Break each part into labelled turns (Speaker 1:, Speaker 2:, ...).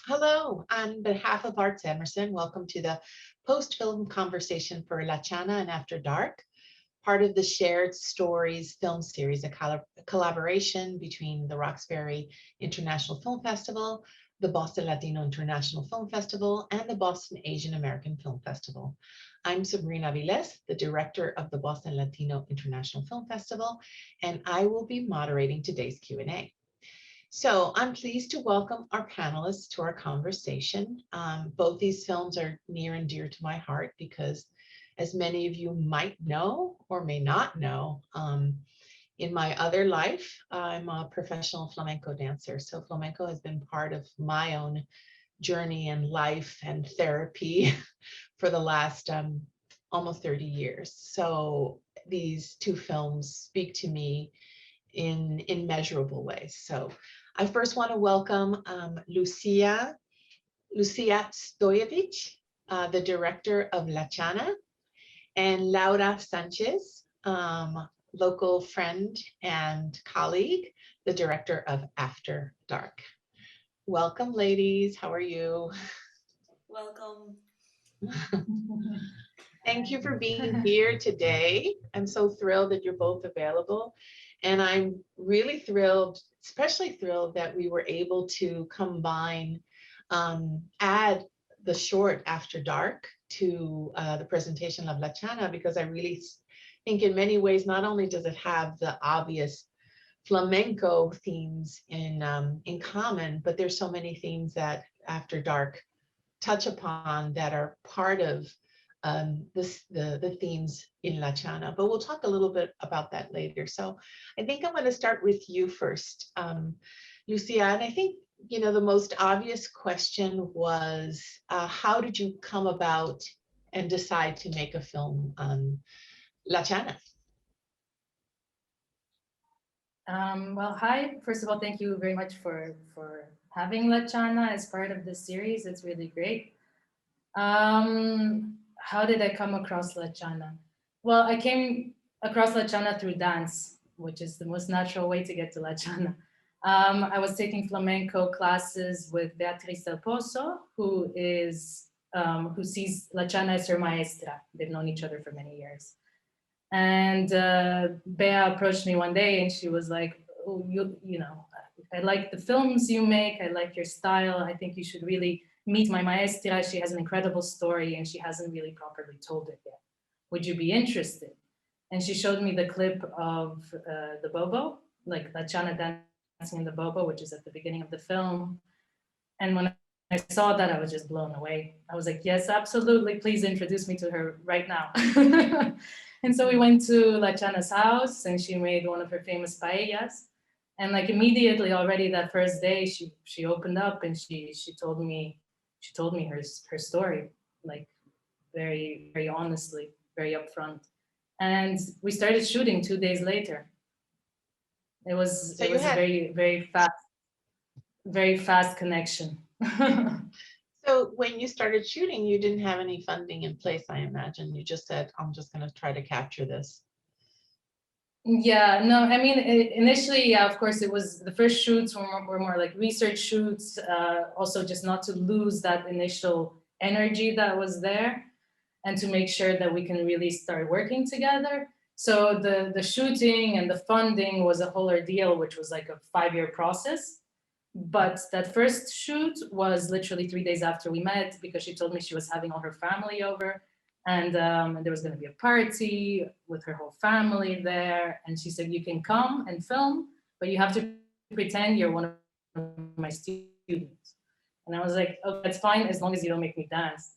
Speaker 1: Hello, on behalf of ArtsEmerson, welcome to the post-film conversation for La Chana and After Dark, part of the Shared Stories film series, a collaboration between the Roxbury International Film Festival, the Boston Latino International Film Festival, and the Boston Asian American Film Festival. I'm Sabrina Viles, the director of the Boston Latino International Film Festival, and I will be moderating today's Q&A. So I'm pleased to welcome our panelists to our conversation. Both these films are near and dear to my heart because, as many of you might know or may not know, in my other life, I'm a professional flamenco dancer. So flamenco has been part of my own journey and life and therapy for the last almost 30 years. So these two films speak to me in immeasurable ways. So I first want to welcome Lucia Stojevic, the director of La Chana, and Laura Sanchez, local friend and colleague, the director of After Dark. Welcome, ladies. How are you?
Speaker 2: Welcome.
Speaker 1: Thank you for being here today. I'm so thrilled that you're both available. And I'm really thrilled, especially thrilled that we were able to combine, add the short After Dark to the presentation of La Chana, because I really think in many ways, not only does it have the obvious flamenco themes in common, but there's so many themes that After Dark touch upon that are part of the themes in La Chana, but we'll talk a little bit about that later. So I think I'm going to start with you first, Lucia. And I think, you know, the most obvious question was, how did you come about and decide to make a film on La Chana?
Speaker 3: Well, hi. First of all, thank you very much for having La Chana as part of this series. It's really great. How did I come across La Chana? Well, I came across La Chana through dance, which is the most natural way to get to La Chana. I was taking flamenco classes with Beatriz Del Pozo, who sees La Chana as her maestra. They've known each other for many years. And Bea approached me one day and she was like, oh, you know, I like the films you make. I like your style. I think you should really meet my maestra. She has an incredible story and she hasn't really properly told it yet. Would you be interested? And she showed me the clip of the Bobo, like La Chana dancing in the Bobo, which is at the beginning of the film. And when I saw that, I was just blown away. I was like, yes, absolutely. Please introduce me to her right now. And so we went to La Chana's house and she made one of her famous paellas. And like immediately already that first day, she opened up and she told me her story, like very honestly, very upfront. And we started shooting 2 days later. It was
Speaker 1: So
Speaker 3: it
Speaker 1: you
Speaker 3: was a
Speaker 1: had,
Speaker 3: very fast connection.
Speaker 1: so when you started shooting, you didn't have any funding in place, I imagine. You just said, I'm just going to try to capture this.
Speaker 3: Yeah, no, I mean, initially, yeah, of course, it was the first shoots were more like research shoots, also just not to lose that initial energy that was there and to make sure that we can really start working together. So the shooting and the funding was a whole ordeal, which was like a 5-year process. But that first shoot was literally 3 days after we met because she told me she was having all her family over and there was going to be a party with her whole family there. And she said, you can come and film, but you have to pretend you're one of my students. And I was like, okay, that's fine as long as you don't make me dance.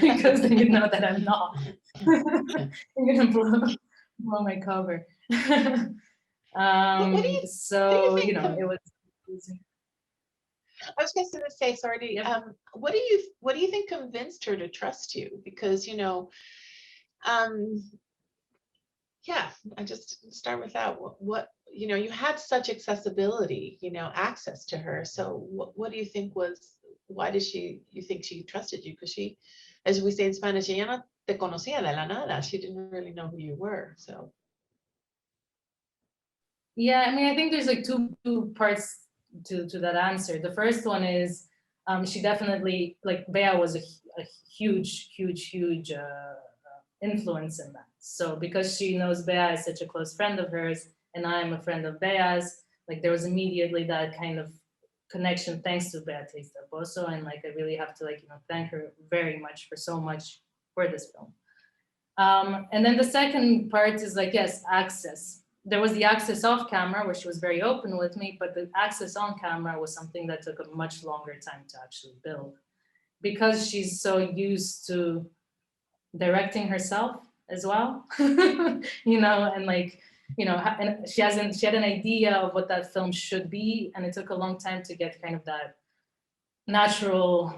Speaker 3: Because then you know that I'm not. You're going to blow my cover.
Speaker 1: What do you what
Speaker 3: So,
Speaker 1: do you
Speaker 3: you know,
Speaker 1: think?
Speaker 3: it was.
Speaker 1: I was just going to say, sorry.
Speaker 3: Yep.
Speaker 1: What do you think convinced her to trust you? Because um, yeah, I just start with that. What you had such accessibility, access to her. So what do you think was? Why did you think she trusted you? Because she, as we say in Spanish, ella no te conocía de la nada. She didn't really know who you were. So
Speaker 3: Yeah, I mean, I think there's like two parts to that answer. The first one is She definitely, like Bea was a huge influence in that. So because she knows Bea is such a close friend of hers, and I'm a friend of Bea's, like there was immediately that kind of connection thanks to Beatriz del Pozo, and like I really have to like thank her very much for so much for this film. And then the second part is like, yes, access. There was the access off camera where she was very open with me, but the access on camera was something that took a much longer time to actually build because she's so used to directing herself as well, and like, and she had an idea of what that film should be, and it took a long time to get kind of that natural,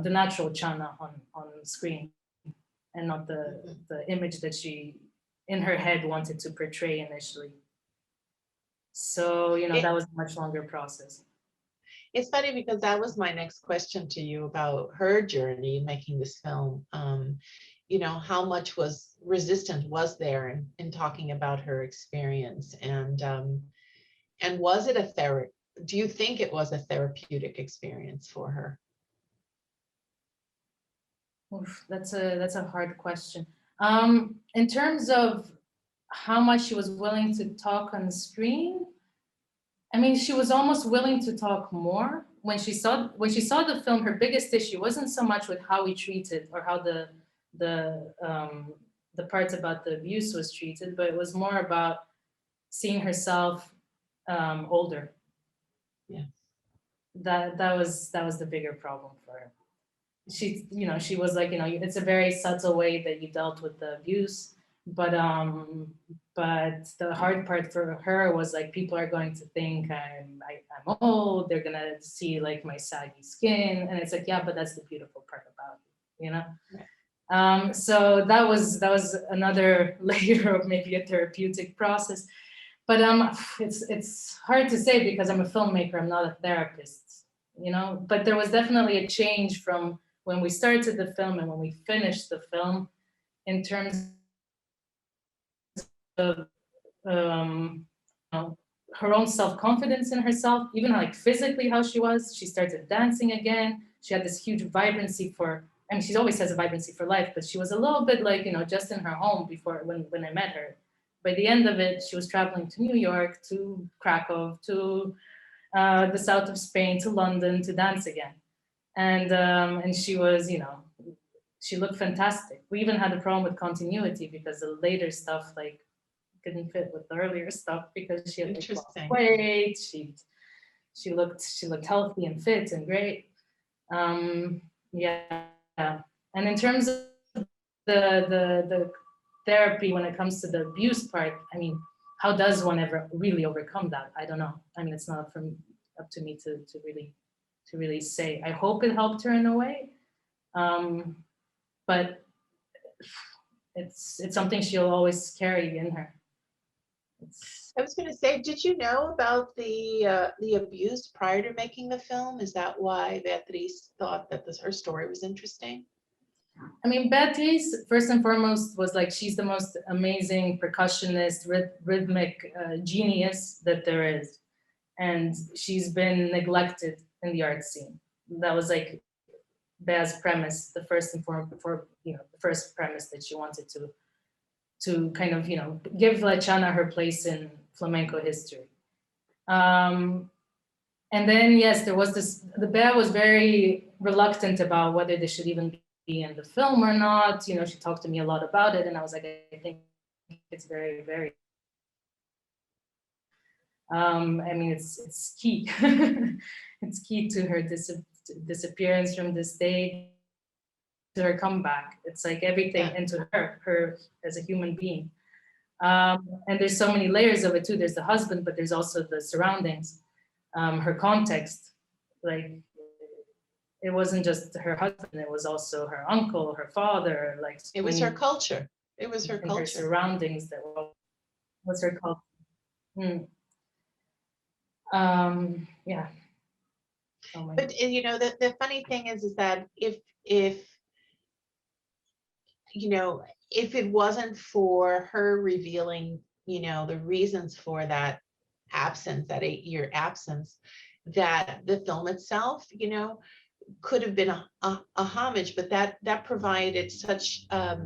Speaker 3: the natural Chana on screen, and not the image that she in her head wanted to portray initially. So that was a much longer process.
Speaker 1: It's funny because that was my next question to you about her journey in making this film. How much resistance was there in talking about her experience, and was it do you think it was a therapeutic experience for her?
Speaker 3: Oof, that's a hard question. In terms of how much she was willing to talk on the I mean, she was almost willing to talk more. When she saw the film, her biggest issue wasn't so much with how we treated or how the parts about the abuse was treated, but it was more about seeing herself older.
Speaker 1: Yeah.
Speaker 3: That was the bigger problem for her. She was like, it's a very subtle way that you dealt with the abuse, but the hard part for her was like, people are going to think I'm old, they're gonna see like my saggy skin, and it's like, yeah, but that's the beautiful part about it,
Speaker 1: Right.
Speaker 3: So that was another layer of maybe a therapeutic process, but it's hard to say because I'm a filmmaker, I'm not a therapist, but there was definitely a change from when we started the film and when we finished the film in terms of her own self-confidence in herself, even like physically how she was. She started dancing again. She had this huge vibrancy she always has a vibrancy for life, but she was a little bit like, just in her home before when I met her. By the end of it, she was traveling to New York, to Krakow, to the south of Spain, to London to dance again. And she was, she looked fantastic. We even had a problem with continuity because the later stuff like couldn't fit with the earlier stuff because she had like lost weight. She looked healthy and fit and great. Yeah. And in terms of the therapy when it comes to the abuse part, I mean, how does one ever really overcome that? I don't know. I mean, it's not up to me to really say. I hope it helped her in a way, but it's something she'll always carry in her.
Speaker 1: I was going to say, did you know about the abuse prior to making the film? Is that why Beatriz thought that her story was interesting?
Speaker 3: I mean, Beatriz, first and foremost, was like, she's the most amazing percussionist, rhythmic genius that there is. And she's been neglected in the art scene. That was like Bea's premise, the first premise that she wanted to kind of, give La Chana her place in flamenco history. And then, yes, there was the Bea was very reluctant about whether this should even be in the film or not. She talked to me a lot about it, and I was like, I think it's very, very, I mean, it's key. It's key to her disappearance from the stage, to her comeback. It's like everything into her as a human being. And there's so many layers of it too. There's the husband, but there's also the surroundings, her context. Like, it wasn't just her husband, it was also her uncle, her father, like
Speaker 1: it was her culture. It was her culture.
Speaker 3: Her surroundings was her culture. Yeah.
Speaker 1: But the funny thing is that if it wasn't for her revealing, the reasons for that absence, that 8-year absence, that the film itself, you know, could have been a homage, but that provided such a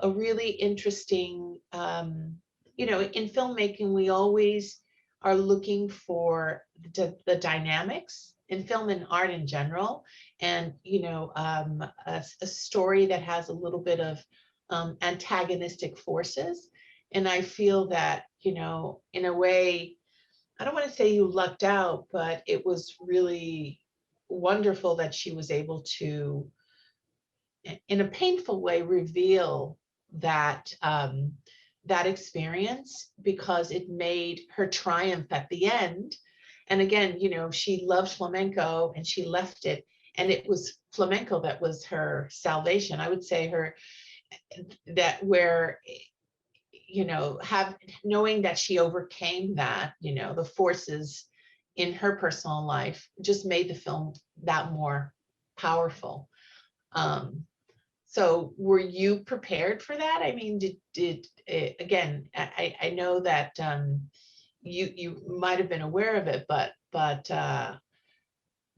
Speaker 1: really interesting, you know, in filmmaking, we always are looking for the dynamics in film and art in general, and you know, a story that has a little bit of antagonistic forces. And I feel that, you know, in a way, I don't want to say you lucked out, but it was really wonderful that she was able to, in a painful way, reveal that that experience, because it made her triumph at the end. And again, you know, she loved flamenco and she left it, and it was flamenco that was her salvation. I would say her, that where, you know, have knowing that she overcame that, you know, the forces in her personal life just made the film that more powerful. So were you prepared for that? I mean, did again, I know that you might have been aware of it, but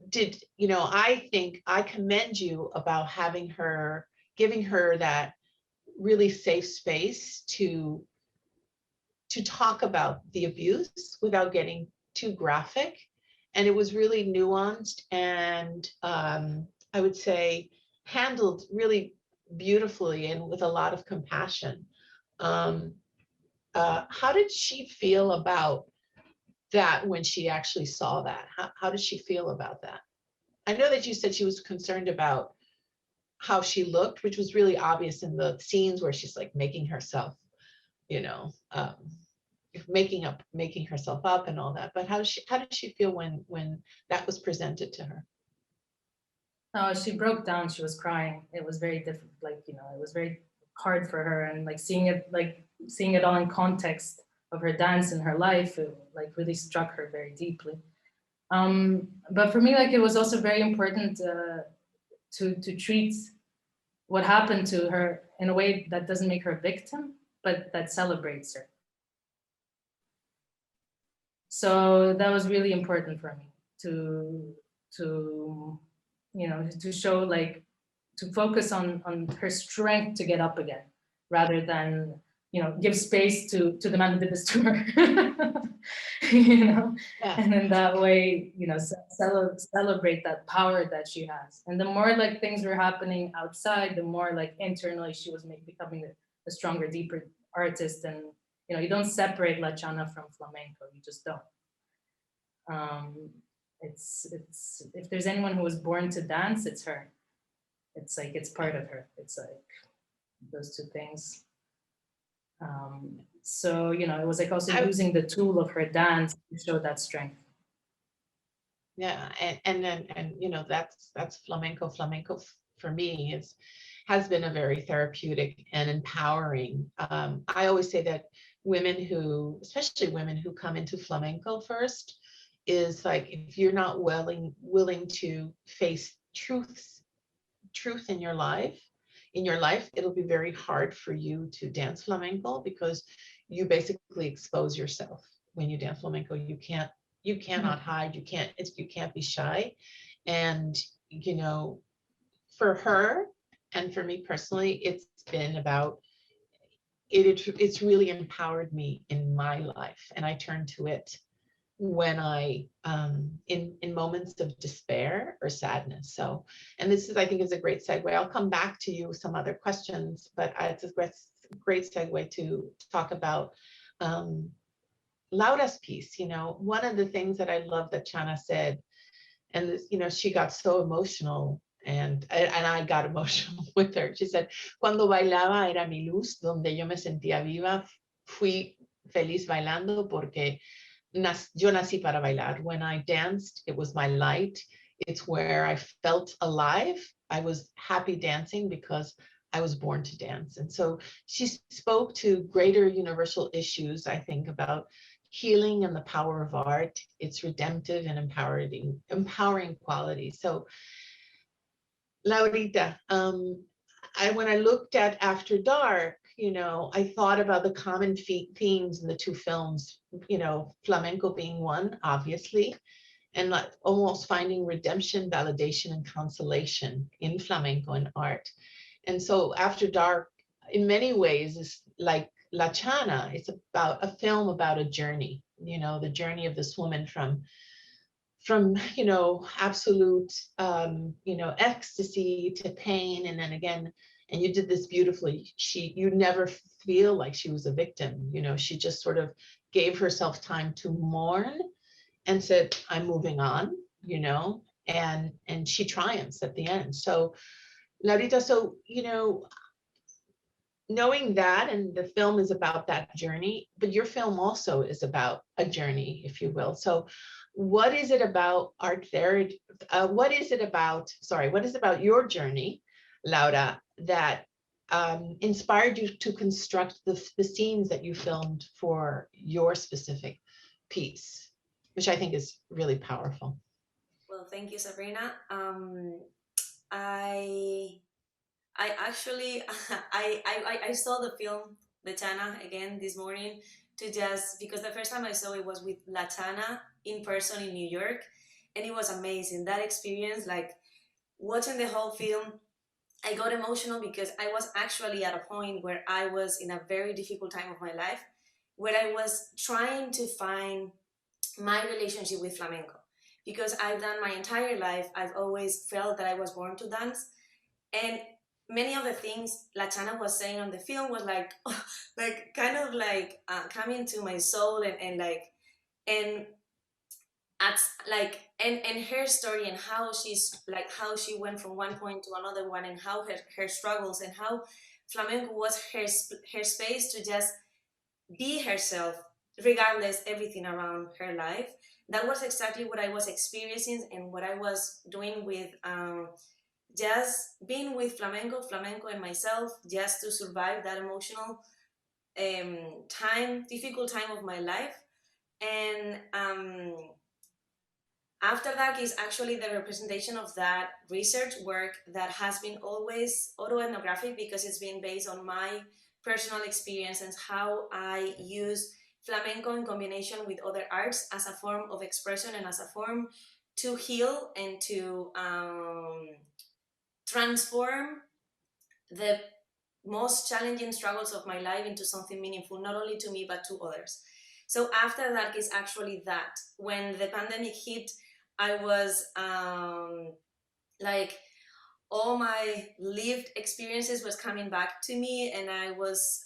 Speaker 1: did, you know, I think I commend you about having her, giving her that really safe space to talk about the abuse without getting too graphic. And it was really nuanced and I would say handled really beautifully and with a lot of compassion. Um, how did she feel about that when she actually saw that? How did she feel about that? I know that you said she was concerned about how she looked, which was really obvious in the scenes where she's like making herself, you know, making herself up and all that. But how did she feel when that was presented to her?
Speaker 3: No, she broke down. She was crying. It was very difficult. Like, you know, it was very hard for her, and like seeing it all in context of her dance and her life, it like really struck her very deeply. But for me, like, it was also very important to treat what happened to her in a way that doesn't make her a victim, but that celebrates her. So that was really important for me to you know, to show, like, to focus on her strength to get up again, rather than, you know, give space to the man who did this to her. You know,
Speaker 1: Yeah.
Speaker 3: and in that way, you know, celebrate that power that she has. And the more like things were happening outside, the more like internally she was becoming a stronger, deeper artist. And you know, you don't separate La Chana from flamenco. You just don't. It's if there's anyone who was born to dance, it's her. It's like it's part of her. It's like those two things. So you know, it was like also using the tool of her dance to show that strength.
Speaker 1: Yeah, and you know, that's flamenco. Flamenco for me has been a very therapeutic and empowering. I always say that women who, especially women who come into flamenco first, is like, if you're not willing to face truth in your life, it'll be very hard for you to dance flamenco, because you basically expose yourself when you dance flamenco. You cannot hide, you can't be shy. And you know, for her and for me personally, it's been about it's really empowered me in my life, and I turn to it when I in moments of despair or sadness. So, and this is, I think, is a great segue. I'll come back to you with some other questions, but it's a great segue to talk about Laura's piece. You know, one of the things that I love that Chana said, and this, you know, she got so emotional, and I got emotional with her. She said, "Cuando bailaba era mi luz, donde yo me sentía viva. Fui feliz bailando porque yo nací para bailar. When I danced, it was my light. It's where I felt alive. I was happy dancing because I was born to dance." And so she spoke to greater universal issues, I think, about healing and the power of art, its redemptive and empowering quality. So, Laurita, when I looked at After Dark, you know, I thought about the common themes in the two films, you know, flamenco being one, obviously, and like almost finding redemption, validation, and consolation in flamenco and art. And so After Dark, in many ways, is like La Chana. It's about a film about a journey, the journey of this woman from absolute ecstasy to pain, and then again, and you did this beautifully. You never feel like she was a victim. She just sort of gave herself time to mourn and said, I'm moving on, and she triumphs at the end. So Laurita, so knowing that, and the film is about that journey, but your film also is about a journey, if you will. So what is it about art therapy? What is it about your journey, Laura, that inspired you to construct the scenes that you filmed for your specific piece, which I think is really powerful?
Speaker 2: Well, thank you, Sabrina. I I actually I saw the film The Chana again this morning to just because the first time I saw it was with La Chana in person in New York, and it was amazing. That experience, like watching the whole film, I got emotional because I was actually at a point where I was in a very difficult time of my life, where I was trying to find my relationship with flamenco, because I've done my entire life, I've always felt that I was born to dance, and many of the things La Chana was saying on the film was like like kind of like coming to my soul, and like and at like and her story, and how she's like how she went from one point to another one, and how her struggles, and how flamenco was her space to just be herself regardless everything around her life. That was exactly what I was experiencing and what I was doing with just being with flamenco and myself, just to survive that emotional difficult time of my life. And After Dark is actually the representation of that research work that has been always autoethnographic, because it's been based on my personal experience and how I use flamenco in combination with other arts as a form of expression and as a form to heal and to transform the most challenging struggles of my life into something meaningful, not only to me but to others. So After That is actually that. When the pandemic hit, I was like all my lived experiences was coming back to me, and I was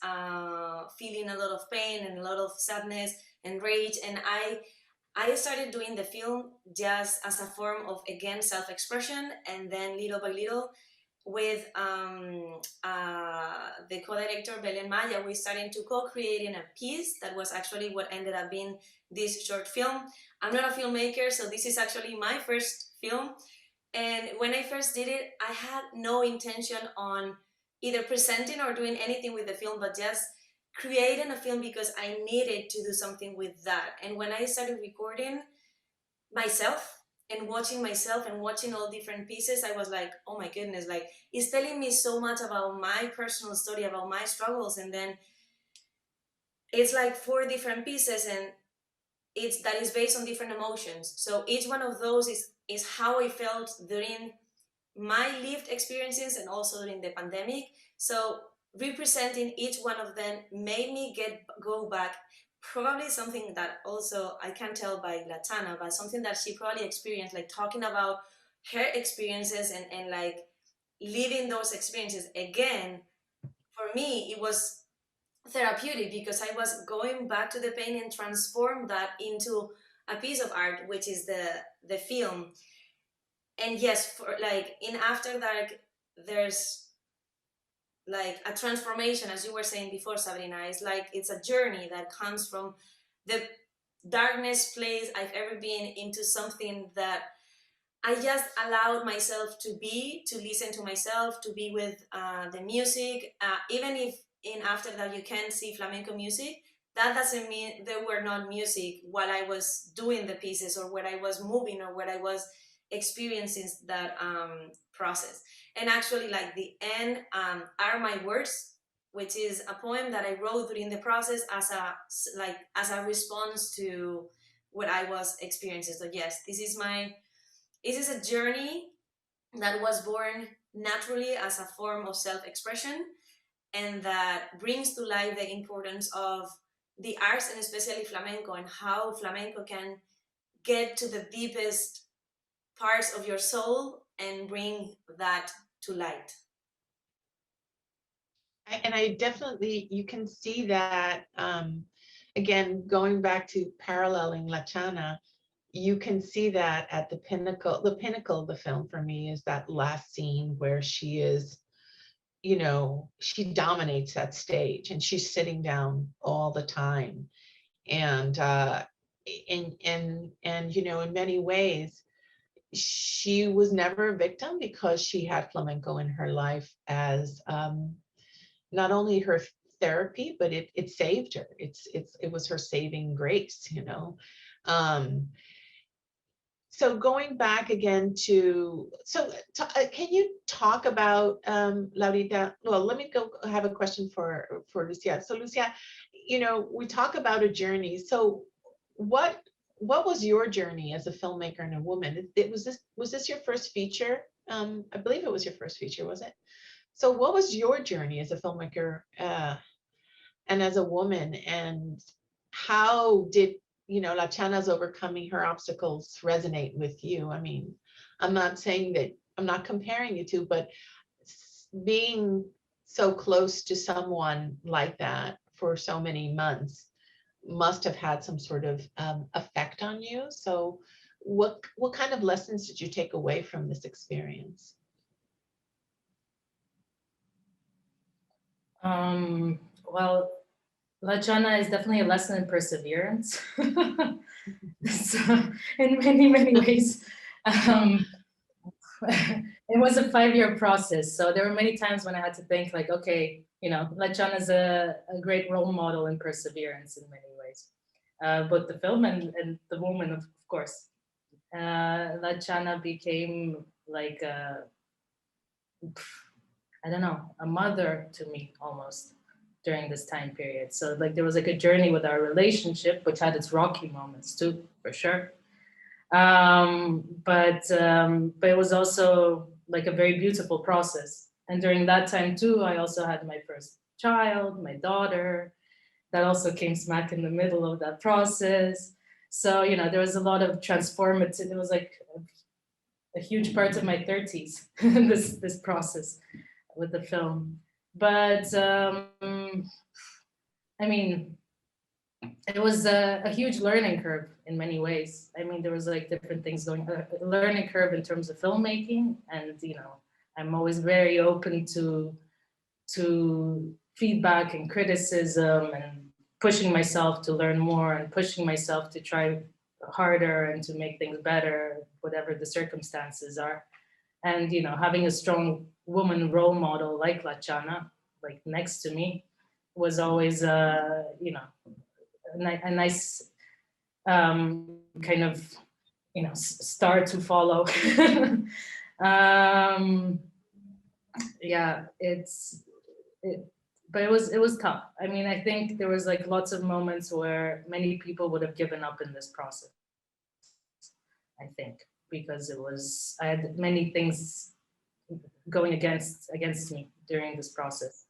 Speaker 2: feeling a lot of pain and a lot of sadness and rage, and I started doing the film just as a form of, again, self-expression, and then little by little with the co-director Belen Maya, we started to co-creating a piece that was actually what ended up being this short film. I'm not a filmmaker, so this is actually my first film. And when I first did it, I had no intention on either presenting or doing anything with the film, but just creating a film because I needed to do something with that. And when I started recording myself and watching all different pieces, I was like, oh my goodness, like it's telling me so much about my personal story, about my struggles. And then it's like 4 different pieces, and it's that is based on different emotions. So each one of those is how I felt during my lived experiences and also during the pandemic. So representing each one of them made me go back, probably something that also I can tell by La Chana, but something that she probably experienced, like talking about her experiences and like living those experiences again. For me, it was therapeutic because I was going back to the pain and transform that into a piece of art, which is the film. And yes, for like in After Dark, there's like a transformation, as you were saying before, Sabrina. It's like it's a journey that comes from the darkest place I've ever been into something that I just allowed myself to be, to listen to myself, to be with the music. Even if in After That you can see flamenco music, that doesn't mean there were not music while I was doing the pieces, or where I was moving, or where I was experiencing that process. And actually, like the end are my words, which is a poem that I wrote during the process as a response to what I was experiencing. So yes, this is a journey that was born naturally as a form of self-expression, and that brings to life the importance of the arts, and especially flamenco, and how flamenco can get to the deepest parts of your soul and bring that to light.
Speaker 1: And I definitely, you can see that, again, going back to paralleling La Chana, you can see that at the pinnacle of the film for me is that last scene where she is, she dominates that stage and she's sitting down all the time. And, in many ways, she was never a victim because she had flamenco in her life as, not only her therapy, but it saved her. It was her saving grace. Um, so going back again can you talk about, Laurita? Well, let me go have a question for Lucia. So Lucia, we talk about a journey. So what was your journey as a filmmaker and a woman? Was this your first feature? I believe it was your first feature, was it? So what was your journey as a filmmaker, and as a woman, and how did, La Chana's overcoming her obstacles resonate with you? I mean, I'm not saying that, I'm not comparing you two, but being so close to someone like that for so many months must have had some sort of effect on you. So what kind of lessons did you take away from this experience?
Speaker 3: Well, La Chana is definitely a lesson in perseverance. So, in many, many ways. It was a 5-year process. So there were many times when I had to think like, okay, La Chana is a great role model in perseverance in many ways. Both the film and the woman, of course. La Chana became like I don't know, a mother to me almost during this time period. So like there was like a journey with our relationship, which had its rocky moments too, for sure. But it was also like a very beautiful process. And during that time too, I also had my first child, my daughter, that also came smack in the middle of that process. So, there was a lot of transformative, it was like a huge part of my 30s, this process with the film. But I mean, it was a huge learning curve in many ways. I mean, there was like different things going, a learning curve in terms of filmmaking, and I'm always very open to feedback and criticism, and pushing myself to learn more, and pushing myself to try harder and to make things better, whatever the circumstances are. And having a strong woman role model like La Chana, like next to me, was always a nice kind of star to follow. Yeah, but it was tough. I mean, I think there was like lots of moments where many people would have given up in this process, I think, because I had many things going against me during this process.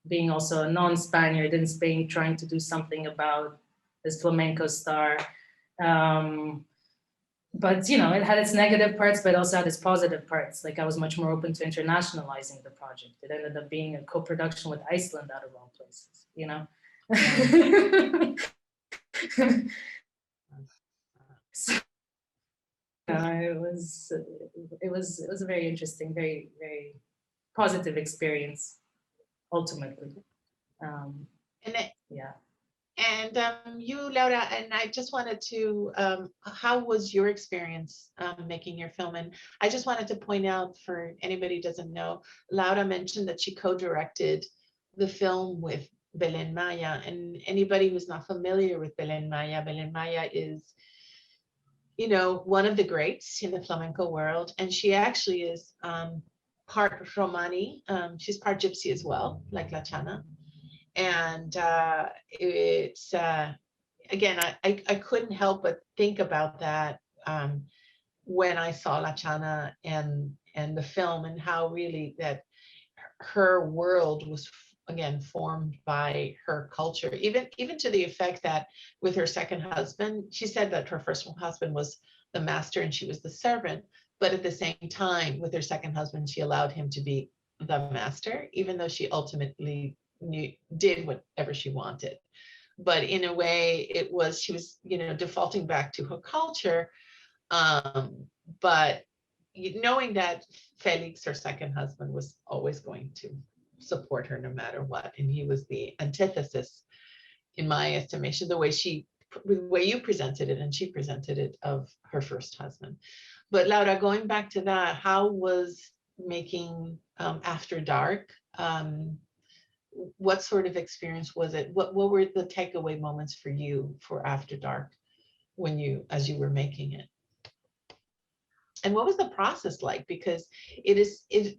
Speaker 3: Being also a non-Spaniard in Spain, trying to do something about this flamenco star. But it had its negative parts, but also had its positive parts. Like I was much more open to internationalizing the project. It ended up being a co-production with Iceland, out of all places. So, it was a very interesting, very, very positive experience, ultimately.
Speaker 1: And
Speaker 3: yeah.
Speaker 1: And you, Laura, and I just wanted to, how was your experience making your film? And I just wanted to point out, for anybody who doesn't know, Laura mentioned that she co-directed the film with Belén Maya. And anybody who's not familiar with Belén Maya is, one of the greats in the flamenco world. And she actually is part Romani. She's part Gypsy as well, like La Chana. And it's again, I couldn't help but think about that when I saw La Chana and the film, and how really that her world was again formed by her culture, even to the effect that with her second husband, she said that her first husband was the master and she was the servant, but at the same time with her second husband she allowed him to be the master, even though she ultimately did whatever she wanted. But in a way it was, she was, defaulting back to her culture. But knowing that Felix, her second husband, was always going to support her no matter what, and he was the antithesis, in my estimation, the way you presented it and she presented it, of her first husband. But Laura, going back to that, how was making After Dark? What sort of experience was it? What were the takeaway moments for you for After Dark as you were making it? And what was the process like? Because it is, it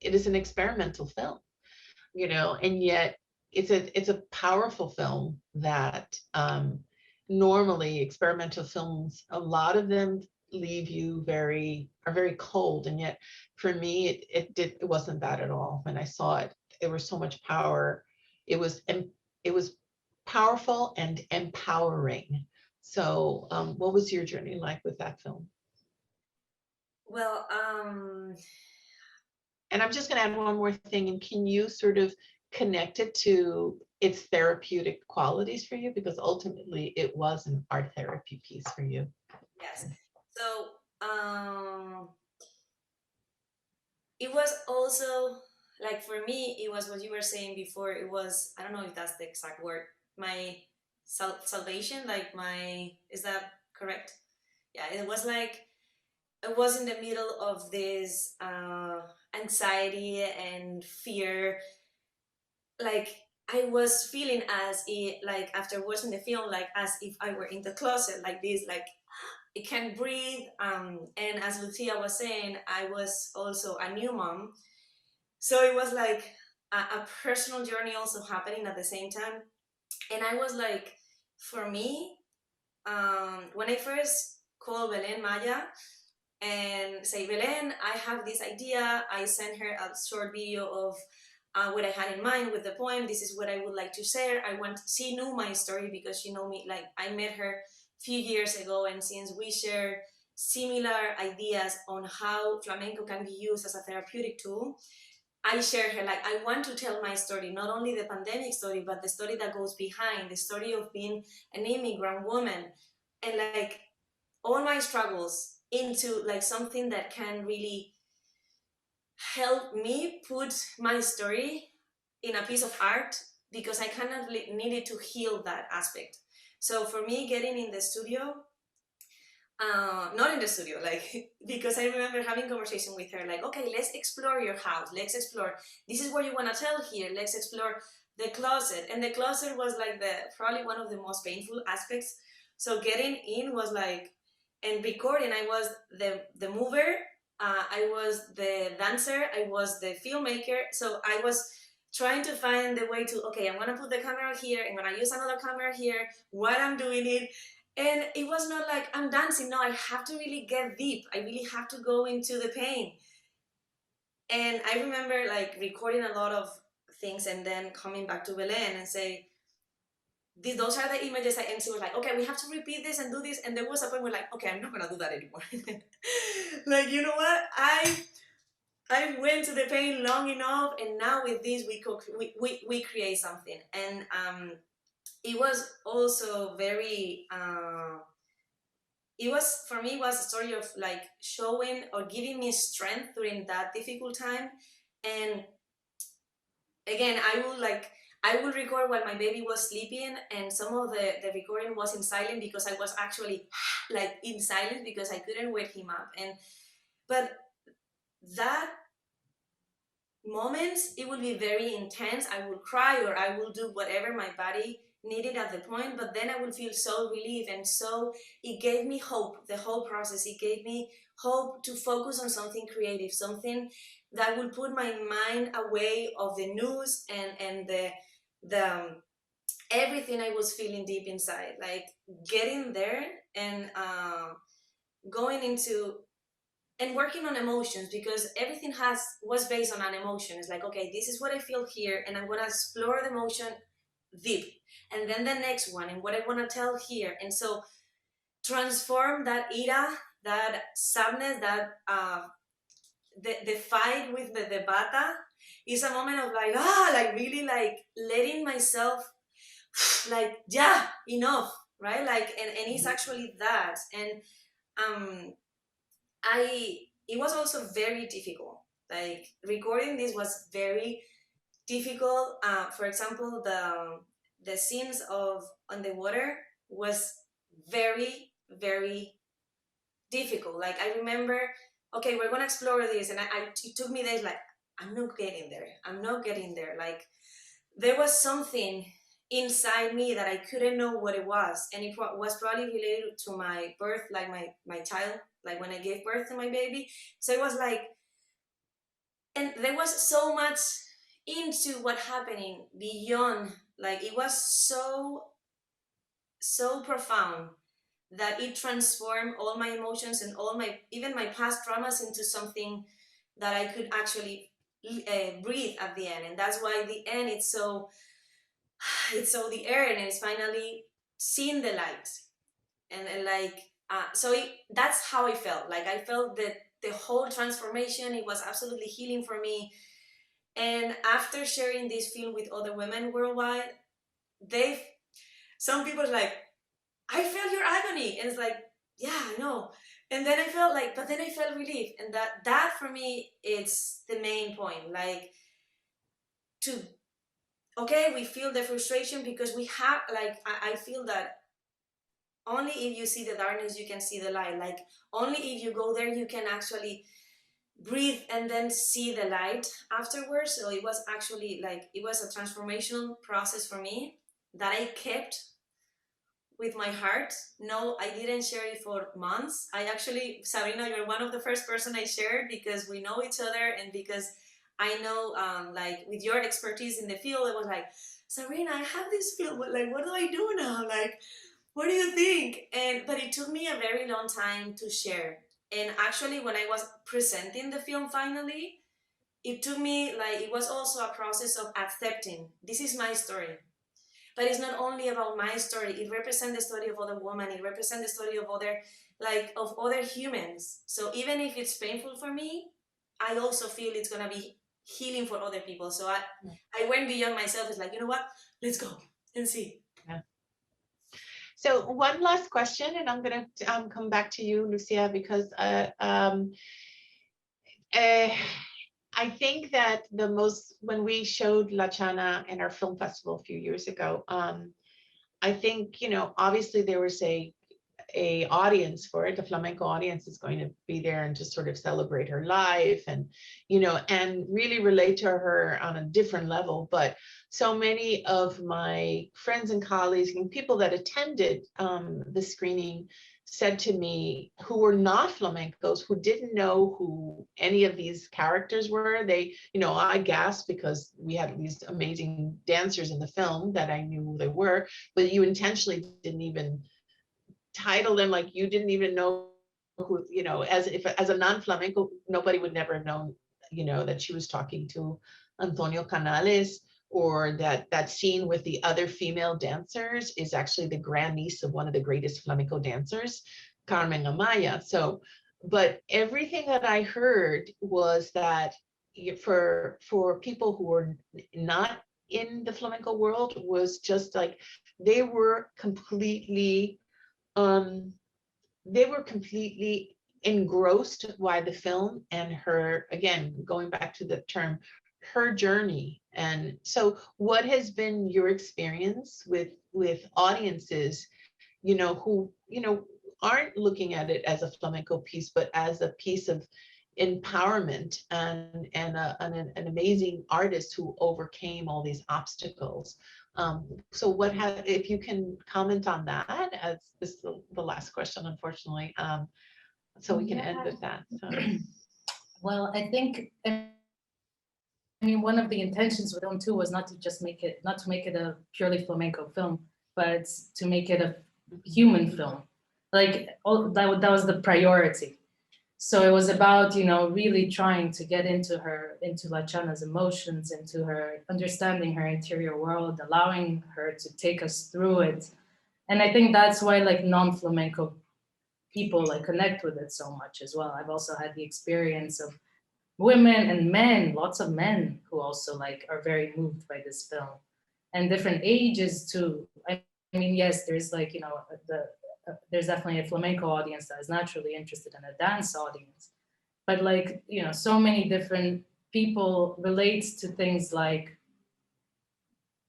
Speaker 1: is an experimental film, and yet it's a powerful film that normally experimental films, a lot of them leave you are very cold. And yet for me, it wasn't that at all. When I saw it, there was so much power. It was powerful and empowering. So what was your journey like with that film?
Speaker 2: Well,
Speaker 1: And I'm just going to add one more thing. And can you sort of connect it to its therapeutic qualities for you? Because ultimately it was an art therapy piece for you.
Speaker 2: yes. So it was also like, for me, it was what you were saying before. It was, I don't know if that's the exact word, my salvation, like my, is that correct? Yeah, it was like, I was in the middle of this anxiety and fear. Like, I was feeling as if, like, after watching the film, like as if I were in the closet, like this, like I can't breathe. And as Lucia was saying, I was also a new mom, so it was like a personal journey also happening at the same time. And I was like, for me, when I first called Belen Maya and say, Belen, I have this idea. I sent her a short video of what I had in mind with the poem. This is what I would like to share. She knew my story because she know me, like I met her a few years ago, and since we share similar ideas on how flamenco can be used as a therapeutic tool, I share her, like, I want to tell my story, not only the pandemic story, but the story that goes behind, the story of being an immigrant woman, and like all my struggles into like something that can really help me put my story in a piece of art, because I kind of needed to heal that aspect. So for me, getting in the studio, not in the studio, like, because I remember having conversation with her, like, okay, let's explore your house. Let's explore, this is what you want to tell here. Let's explore the closet. And the closet was like probably one of the most painful aspects. So getting in was like, and recording, I was the mover, I was the dancer, I was the filmmaker. So I was trying to find the way to, okay, I'm gonna put the camera here, I'm gonna use another camera here while I'm doing it. And it was not like I'm dancing. No, I have to really get deep. I really have to go into the pain. And I remember like recording a lot of things and then coming back to Belen and say, those are the images. And she was like, okay, we have to repeat this and do this. And there was a point where like, okay, I'm not gonna do that anymore. Like, you know what? I went to the pain long enough, and now with this we create something. And it was also very it was, for me, it was a story of like showing or giving me strength during that difficult time. And again, I would record while my baby was sleeping, and some of the recording was in silent because I was actually like in silence because I couldn't wake him up. And but that moments, it will be very intense. I will cry or I will do whatever my body needed at the point, but then I will feel so relieved. And so it gave me hope, the whole process. It gave me hope to focus on something creative, something that will put my mind away of the news and the everything I was feeling deep inside, like getting there and going into and working on emotions, because everything was based on an emotion. It's like, okay, this is what I feel here, and I'm gonna explore the emotion deep, and then the next one, and what I want to tell here, and so transform that ira, that sadness, that the fight with the bata is a moment of like like really like letting myself like, yeah, enough, right? Like, and it's actually that. And um I it was also very difficult. Like recording this was very difficult. For example, the scenes of on the water was very, very difficult. Like I remember, okay, we're gonna explore this, and it took me days. Like I'm not getting there. I'm not getting there. Like there was something inside me that I couldn't know what it was, and it was probably related to my birth, like my child, like when I gave birth to my baby. So it was like, and there was so much into what happening beyond. Like it was so profound that it transformed all my emotions and all my even my past traumas into something that I could actually breathe at the end. And that's why the end it's so the air, and it's finally seeing the light. And like so that's how I felt. Like I felt that the whole transformation, it was absolutely healing for me. And after sharing this film with other women worldwide, they've some people like, I felt your agony, and it's like, yeah, I know. And then I felt like, but then I felt relief, and that for me, it's the main point. Like to, okay, we feel the frustration because we have, like, I feel that only if you see the darkness you can see the light. Like only if you go there you can actually breathe and then see the light afterwards. So it was actually like, it was a transformational process for me that I kept with my heart. No, I didn't share it for months. I actually, Sabrina, you're one of the first person I shared, because we know each other, and because I know, like with your expertise in the field, it was like, Sabrina, I have this field, but like, what do I do now? Like, what do you think? And but it took me a very long time to share. And actually, when I was presenting the film finally, it took me, like, it was also a process of accepting this is my story. But it's not only about my story. It represents the story of other women. It represents the story of other, like, of other humans. So even if it's painful for me, I also feel it's gonna be healing for other people. So I went beyond myself. It's like, you know what? Let's go and see.
Speaker 1: Yeah. So one last question, and I'm going to come back to you, Lucia, because I think that when we showed La Chana in our film festival a few years ago, I think, obviously there was a audience for it. The flamenco audience is going to be there and just sort of celebrate her life and, and really relate to her on a different level. But so many of my friends and colleagues and people that attended the screening said to me, who were not flamencos, who didn't know who any of these characters were. I gasped because we had these amazing dancers in the film that I knew who they were, but you intentionally didn't even title them, like you didn't even know who, as a non-flamenco, nobody would never have known, that she was talking to Antonio Canales, or that scene with the other female dancers is actually the grandniece of one of the greatest flamenco dancers, Carmen Amaya. So, but everything that I heard was that for people who were not in the flamenco world, was just like they were completely um, they were completely engrossed by the film and her, again, going back to the term, her journey. And so what has been your experience with audiences, who, aren't looking at it as a flamenco piece, but as a piece of empowerment and an amazing artist who overcame all these obstacles. So if you can comment on that, as this is the last question, unfortunately, so we can end with that. So.
Speaker 3: Well, I think mean, one of the intentions with film too was not to just make it, not to make it a purely flamenco film, but to make it a human film. Like that was the priority. So it was about, you know, really trying to get into La Chana's emotions, into her understanding her interior world, allowing her to take us through it. And I think that's why like non-flamenco people like connect with it so much as well. I've also had the experience of women and men, lots of men who also like are very moved by this film, and different ages too. I mean, yes, there's like, you know, there's definitely a flamenco audience that is naturally interested in a dance audience, but like, you know, so many different people relate to things like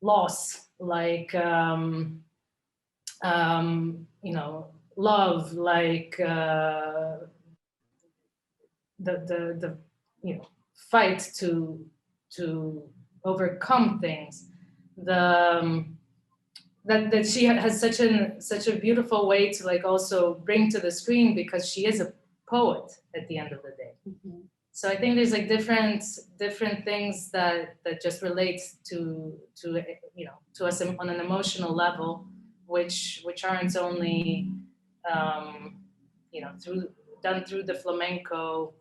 Speaker 3: loss, like you know, love, like the you know, fight to overcome things. That she has such a beautiful way to like also bring to the screen, because she is a poet at the end of the day.
Speaker 1: Mhm.
Speaker 3: So I think there's like different things that just relate to you know, to us on an emotional level, which aren't only you know, done through the flamenco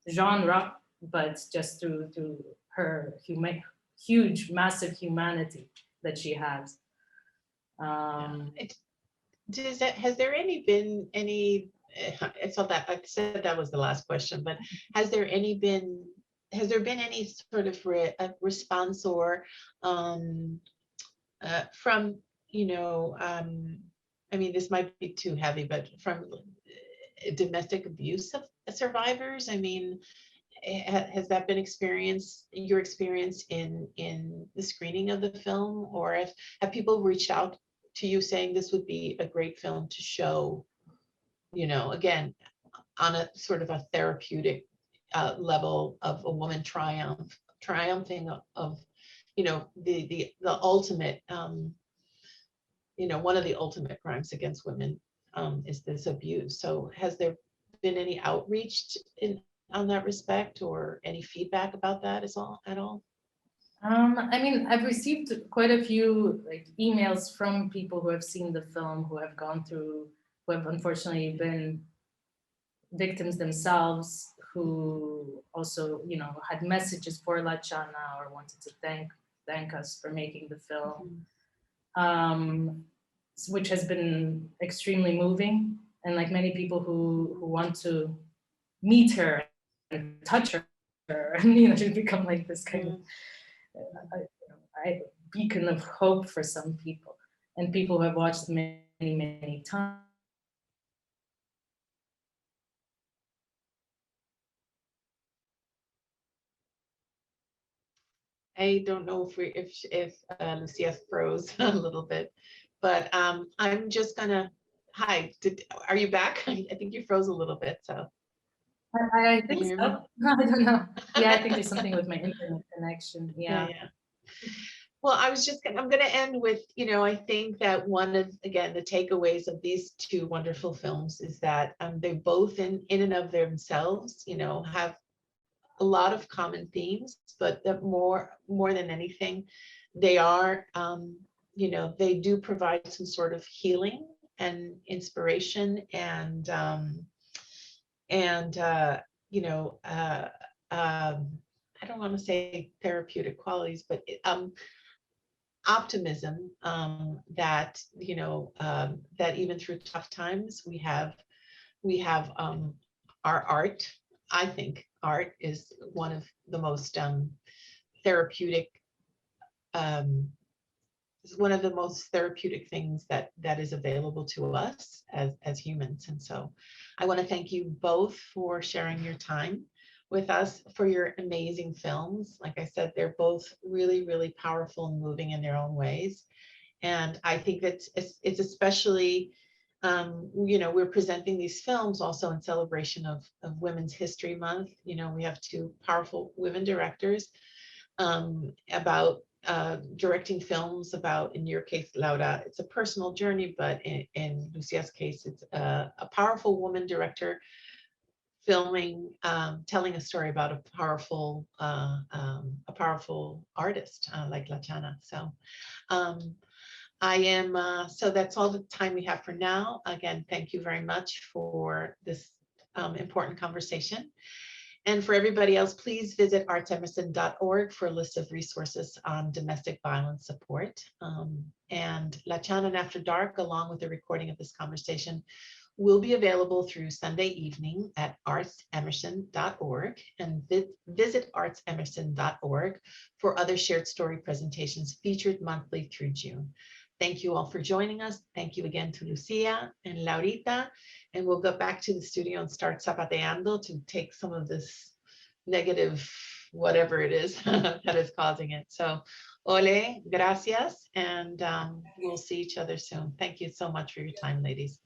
Speaker 3: genre, but just through her huge, massive humanity that she has.
Speaker 1: Has there been any, I thought that I said that was the last question, but has there been any sort of response or from, you know, I mean, this might be too heavy, but from domestic abuse of survivors? I mean, has that been your experience in the screening of the film, or have people reached out to you saying this would be a great film to show, you know, again, on a sort of a therapeutic level of a woman triumphing of, you know, the ultimate, you know, one of the ultimate crimes against women is this abuse. So has there been any outreach on that respect, or any feedback about that at all?
Speaker 3: I mean, I've received quite a few like emails from people who have seen the film, who have gone through, who have unfortunately been victims themselves, who also, you know, had messages for La Chana or wanted to thank us for making the film, which has been extremely moving. And like many people who want to meet her and touch her, and you know, she's become like this kind of beacon of hope for some people, and people who have watched many times.
Speaker 1: I don't know if Lucia froze a little bit, but I'm just gonna. Hi, are you back? I think you froze a little bit. So
Speaker 3: I
Speaker 1: can
Speaker 3: think
Speaker 1: you hear
Speaker 3: so.
Speaker 1: me?
Speaker 3: I don't know. Yeah, I think there's something with my internet connection. Yeah.
Speaker 1: Yeah. Well, I'm going to end with, you know, I think that one of, again, the takeaways of these two wonderful films is that they both in and of themselves, you know, have a lot of common themes, but that more than anything, they are, you know, they do provide some sort of healing and inspiration and you know, I don't want to say therapeutic qualities, but optimism, that, you know, that even through tough times we have our art. I think art is one of the most therapeutic, um, one of the most therapeutic things that is available to us as humans. And so I want to thank you both for sharing your time with us, for your amazing films. Like I said, they're both really, really powerful and moving in their own ways. And I think that it's especially, you know, we're presenting these films also in celebration of Women's History Month. You know, we have two powerful women directors, about directing films about, in your case, Laura, it's a personal journey, but in Lucia's case, it's a powerful woman director filming, telling a story about a powerful artist like La Chana. So so that's all the time we have for now. Again, thank you very much for this important conversation. And for everybody else, please visit ArtsEmerson.org for a list of resources on domestic violence support. And La Chana and After Dark, along with the recording of this conversation, will be available through Sunday evening at ArtsEmerson.org, and visit ArtsEmerson.org for other shared story presentations featured monthly through June. Thank you all for joining us. Thank you again to Lucia and Laurita. And we'll go back to the studio and start zapateando to take some of this negative, whatever it is that is causing it. So, ole, gracias, and we'll see each other soon. Thank you so much for your time, ladies.